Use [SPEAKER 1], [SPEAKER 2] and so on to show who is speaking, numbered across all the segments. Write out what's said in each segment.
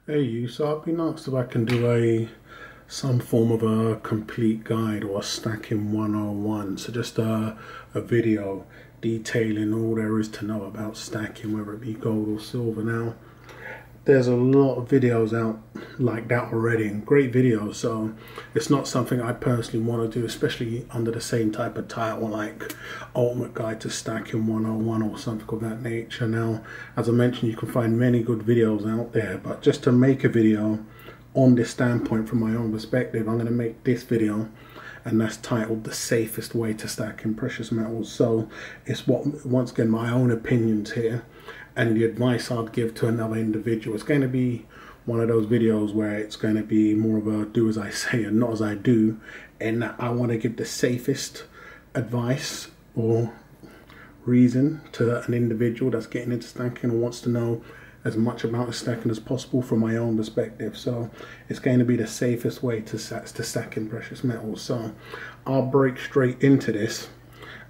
[SPEAKER 1] Hey you, so I've been asked if I can do some form of a complete guide or a stacking 101. So just a video detailing all there is to know about stacking, whether it be gold or silver. Now, there's a lot of videos out like that already, and great videos, so it's not something I personally want to do, especially under the same type of title like Ultimate Guide to Stacking 101 or something of that nature. Now, as I mentioned, you can find many good videos out there, but just to make a video on this standpoint from my own perspective, I'm going to make this video, and that's titled The Safest Way to Stack in Precious Metals. So it's once again my own opinions here and the advice I'd give to another individual. It's going to be one of those videos where it's going to be more of a do as I say and not as I do, and I want to give the safest advice or reason to an individual that's getting into stacking and wants to know as much about stacking as possible from my own perspective. So it's going to be the safest way to stack in precious metals. So I'll break straight into this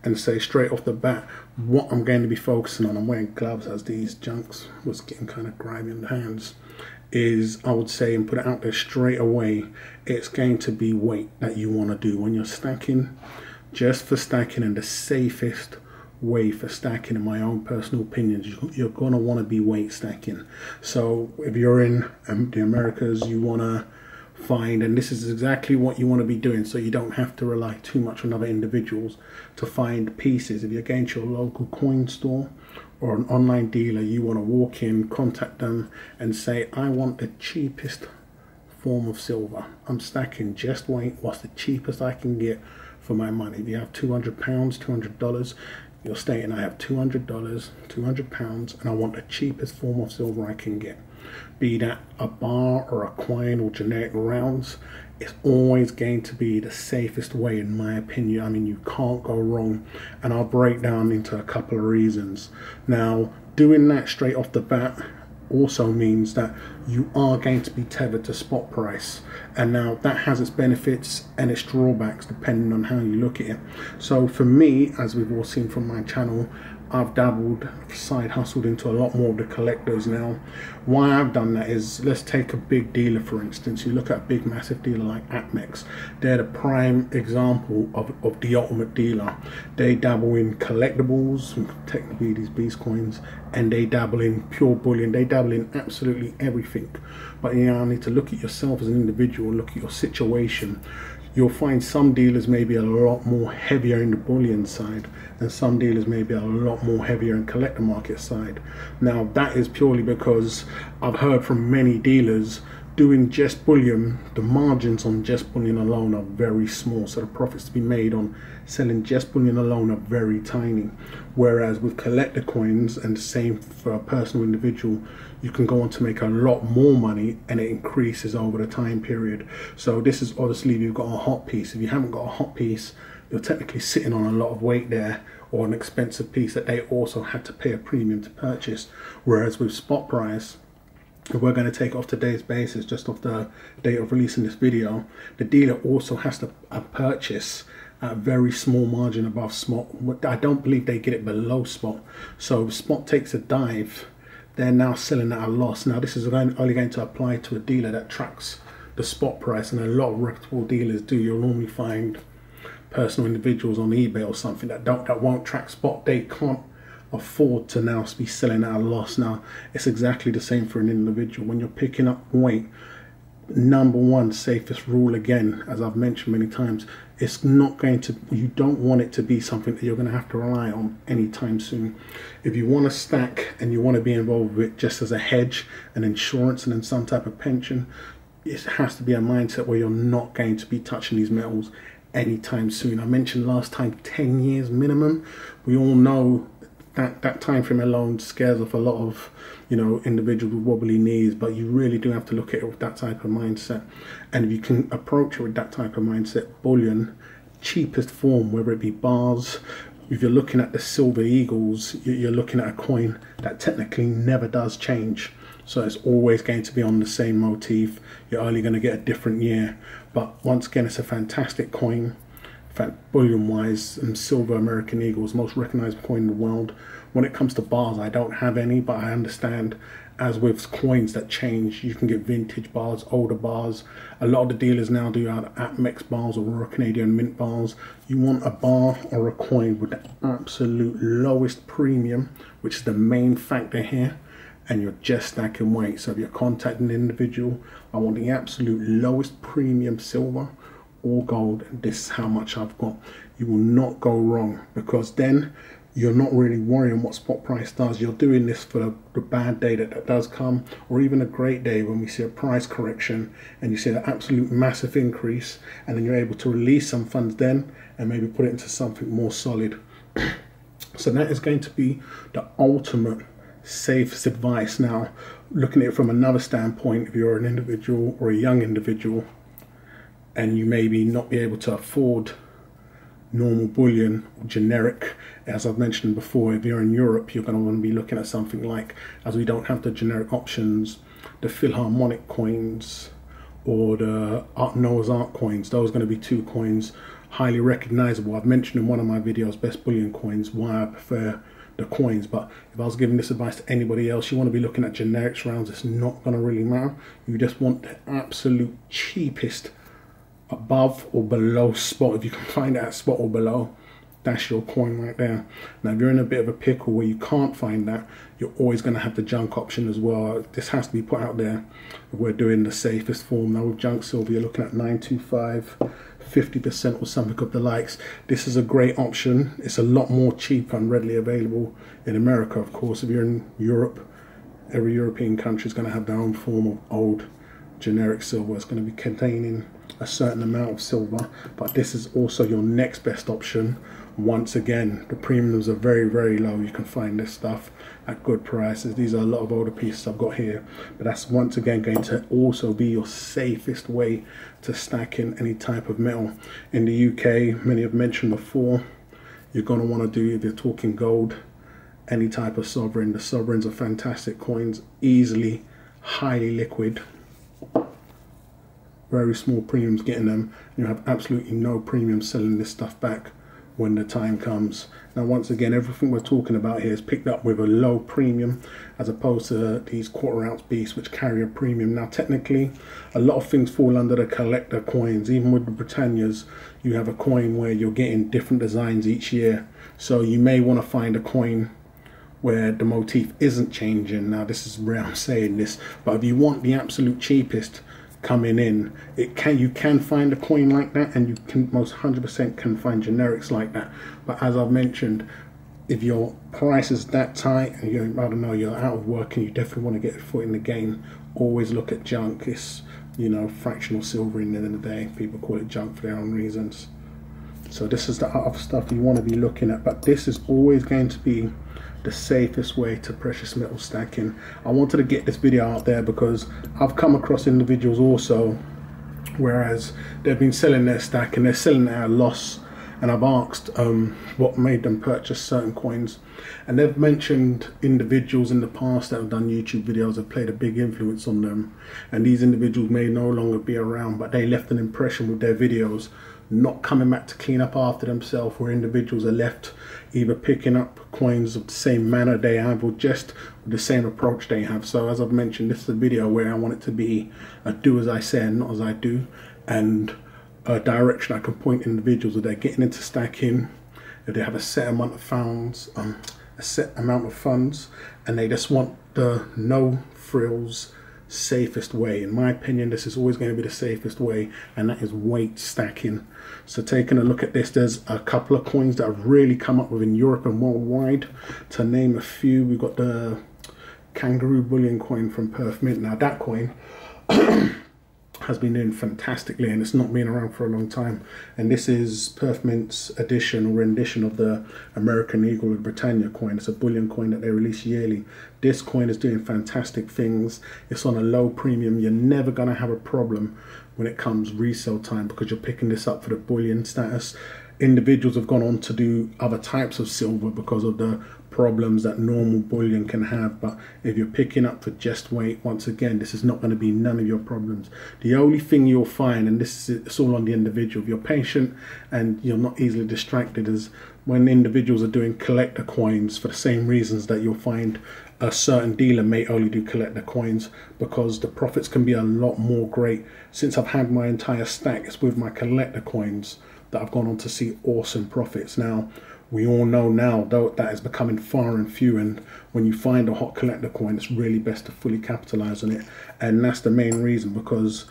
[SPEAKER 1] and say straight off the bat what I'm going to be focusing on. I'm wearing gloves as these junks was getting kind of grimy in the hands. Is, I would say, and put it out there straight away, it's going to be weight that you want to do when you're stacking. Just for stacking, and the safest way for stacking, in my own personal opinions, you're going to want to be weight stacking. So if you're in the Americas, you want to find, and this is exactly what you want to be doing, so you don't have to rely too much on other individuals to find pieces. If you're going to your local coin store or an online dealer, you want to walk in, contact them and say, I want the cheapest form of silver. I'm stacking just weight. What's the cheapest I can get for my money? If you have £200, $200, you're stating I have $200, £200, and I want the cheapest form of silver I can get. Be that a bar or a coin or generic rounds, it's always going to be the safest way, in my opinion. I mean, you can't go wrong, and I'll break down into a couple of reasons. Now, doing that straight off the bat also means that you are going to be tethered to spot price, and now that has its benefits and its drawbacks depending on how you look at it. So for me, as we've all seen from my channel, I've dabbled, side hustled into a lot more of the collectors now. Why I've done that is, let's take a big dealer for instance. You look at a big massive dealer like Atmex. They're the prime example of the ultimate dealer. They dabble in collectibles, technically these beast coins, and they dabble in pure bullion. They dabble in absolutely everything. But you know, I need to look at yourself as an individual, look at your situation. You'll find some dealers may be a lot more heavier in the bullion side, and some dealers may be a lot more heavier in collector market side. Now that is purely because I've heard from many dealers doing just bullion, the margins on just bullion alone are very small, so the profits to be made on selling just bullion alone are very tiny. Whereas with collector coins, and the same for a personal individual, you can go on to make a lot more money, and it increases over the time period. So this is obviously if you've got a hot piece. If you haven't got a hot piece, you're technically sitting on a lot of weight there, or an expensive piece that they also had to pay a premium to purchase. Whereas with spot price, if we're going to take off today's basis, just off the date of releasing this video, the dealer also has to purchase a very small margin above spot. I don't believe they get it below spot. So if spot takes a dive, they're now selling at a loss. Now this is only going to apply to a dealer that tracks the spot price, and a lot of reputable dealers do. You'll normally find personal individuals on eBay or something that won't track spot. They can't afford to now be selling at a loss. Now it's exactly the same for an individual. When you're picking up weight, number one safest rule, again, as I've mentioned many times, it's not going to, you don't want it to be something that you're going to have to rely on anytime soon. If you want to stack and you want to be involved with it just as a hedge, an insurance, and then some type of pension, it has to be a mindset where you're not going to be touching these metals anytime soon. I mentioned last time 10 years minimum. We all know that time frame alone scares off a lot of, you know, individuals with wobbly knees, but you really do have to look at it with that type of mindset. And if you can approach it with that type of mindset, bullion, cheapest form, whether it be bars, if you're looking at the silver eagles, you're looking at a coin that technically never does change. So it's always going to be on the same motif. You're only going to get a different year. But once again, it's a fantastic coin. In fact, bullion wise, silver American Eagles, most recognized coin in the world. When it comes to bars, I don't have any, but I understand as with coins that change, you can get vintage bars, older bars. A lot of the dealers now do either Amex bars or Royal Canadian Mint bars. You want a bar or a coin with the absolute lowest premium, which is the main factor here, and you're just stacking weight. So if you're contacting an individual, I want the absolute lowest premium silver or gold, and this is how much I've got. You will not go wrong, because then you're not really worrying what spot price does. You're doing this for the bad day that does come, or even a great day when we see a price correction and you see an absolute massive increase, and then you're able to release some funds then and maybe put it into something more solid. So that is going to be the ultimate safest advice. Now, looking at it from another standpoint, if you're an individual or a young individual and you maybe not be able to afford normal bullion or generic, as I've mentioned before, if you're in Europe, you're going to want to be looking at something like, as we don't have the generic options, the Philharmonic coins or the Noah's Ark coins. Those are going to be two coins highly recognizable. I've mentioned in one of my videos, best bullion coins, why I prefer the coins. But if I was giving this advice to anybody else, you want to be looking at generics rounds. It's not going to really matter. You just want the absolute cheapest above or below spot. If you can find it at spot or below, that's your coin right there. Now if you're in a bit of a pickle where you can't find that, you're always going to have the junk option as well. This has to be put out there if we're doing the safest form. Now with junk silver, you're looking at 925, 50% or something of the likes. This is a great option. It's a lot more cheaper and readily available in America. Of course, if you're in Europe, every European country is going to have their own form of old generic silver. It's going to be containing a certain amount of silver, but this is also your next best option. Once again, the premiums are very, very low. You can find this stuff at good prices. These are a lot of older pieces I've got here, but that's once again going to also be your safest way to stack in any type of metal. In the UK, many have mentioned before, you're going to want to do, if you're talking gold, any type of sovereign. The sovereigns are fantastic coins, easily, highly liquid, very small premiums getting them. You have absolutely no premium selling this stuff back when the time comes. Now once again, everything we're talking about here is picked up with a low premium, as opposed to these quarter ounce beasts which carry a premium. Now technically, a lot of things fall under the collector coins. Even with the Britannias, you have a coin where you're getting different designs each year. So you may want to find a coin where the motif isn't changing. Now this is where I'm saying this, but if you want the absolute cheapest coming in, you can find a coin like that, and you can most 100% can find generics like that. But as I've mentioned, if your price is that tight and you're, I don't know, you're out of work and you definitely want to get a foot in the game, always look at junk. It's, you know, fractional silver in the end of the day. People call it junk for their own reasons. So this is the other stuff you want to be looking at, but this is always going to be the safest way to precious metal stacking. I wanted to get this video out there because I've come across individuals also, whereas they've been selling their stack and they're selling at a loss, and I've asked what made them purchase certain coins, and they've mentioned individuals in the past that have done YouTube videos have played a big influence on them, and these individuals may no longer be around, but they left an impression with their videos, not coming back to clean up after themselves, where individuals are left either picking up coins of the same manner they have or just with the same approach they have. So as I've mentioned, this is a video where I want it to be a do as I say and not as I do, and a direction I can point individuals if they're getting into stacking, if they have a set amount of funds, and they just want the no frills, safest way. In my opinion, this is always going to be the safest way, and that is weight stacking. So taking a look at this, there's a couple of coins that have really come up within Europe and worldwide. To name a few, we've got the Kangaroo Bullion coin from Perth Mint. Now that coin has been doing fantastically, and it's not been around for a long time, and this is Perth Mint's edition or rendition of the American Eagle with Britannia coin. It's a bullion coin that they release yearly. This coin is doing fantastic things. It's on a low premium. You're never going to have a problem when it comes resale time, because you're picking this up for the bullion status. Individuals have gone on to do other types of silver because of the problems that normal bullion can have, but if you're picking up for just weight, once again, this is not going to be none of your problems. The only thing you'll find, and this is, it's all on the individual, if you're patient and you're not easily distracted, is when individuals are doing collector coins for the same reasons that you'll find a certain dealer may only do collector coins, because the profits can be a lot more great. Since I've had my entire stack, it's with my collector coins that I've gone on to see awesome profits. Now, we all know now though that is becoming far and few, and when you find a hot collector coin, it's really best to fully capitalize on it. And that's the main reason, because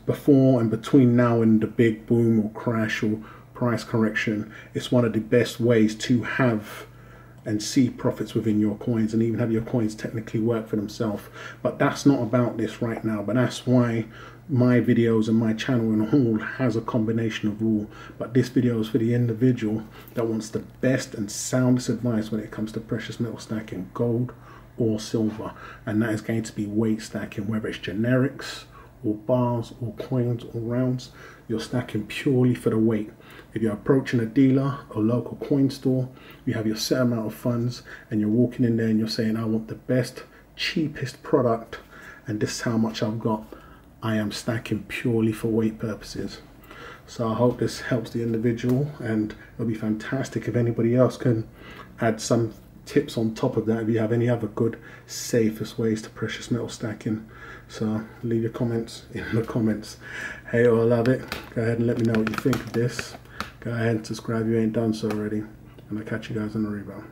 [SPEAKER 1] before and between now and the big boom or crash or price correction, it's one of the best ways to have and see profits within your coins, and even have your coins technically work for themselves. But that's not about this right now, but that's why my videos and my channel in all has a combination of all. But this video is for the individual that wants the best and soundest advice when it comes to precious metal stacking, gold or silver, and that is going to be weight stacking. Whether it's generics or bars or coins or rounds, you're stacking purely for the weight. If you're approaching a dealer or local coin store, you have your set amount of funds and you're walking in there and you're saying, I want the best, cheapest product, and this is how much I've got. I am stacking purely for weight purposes. So I hope this helps the individual, and it'll be fantastic if anybody else can add some tips on top of that, if you have any other good, safest ways to precious metal stacking. So leave your comments in the comments. Hey, or love it. Go ahead and let me know what you think of this. Go ahead and subscribe if you ain't done so already, and I'll catch you guys on the rebound.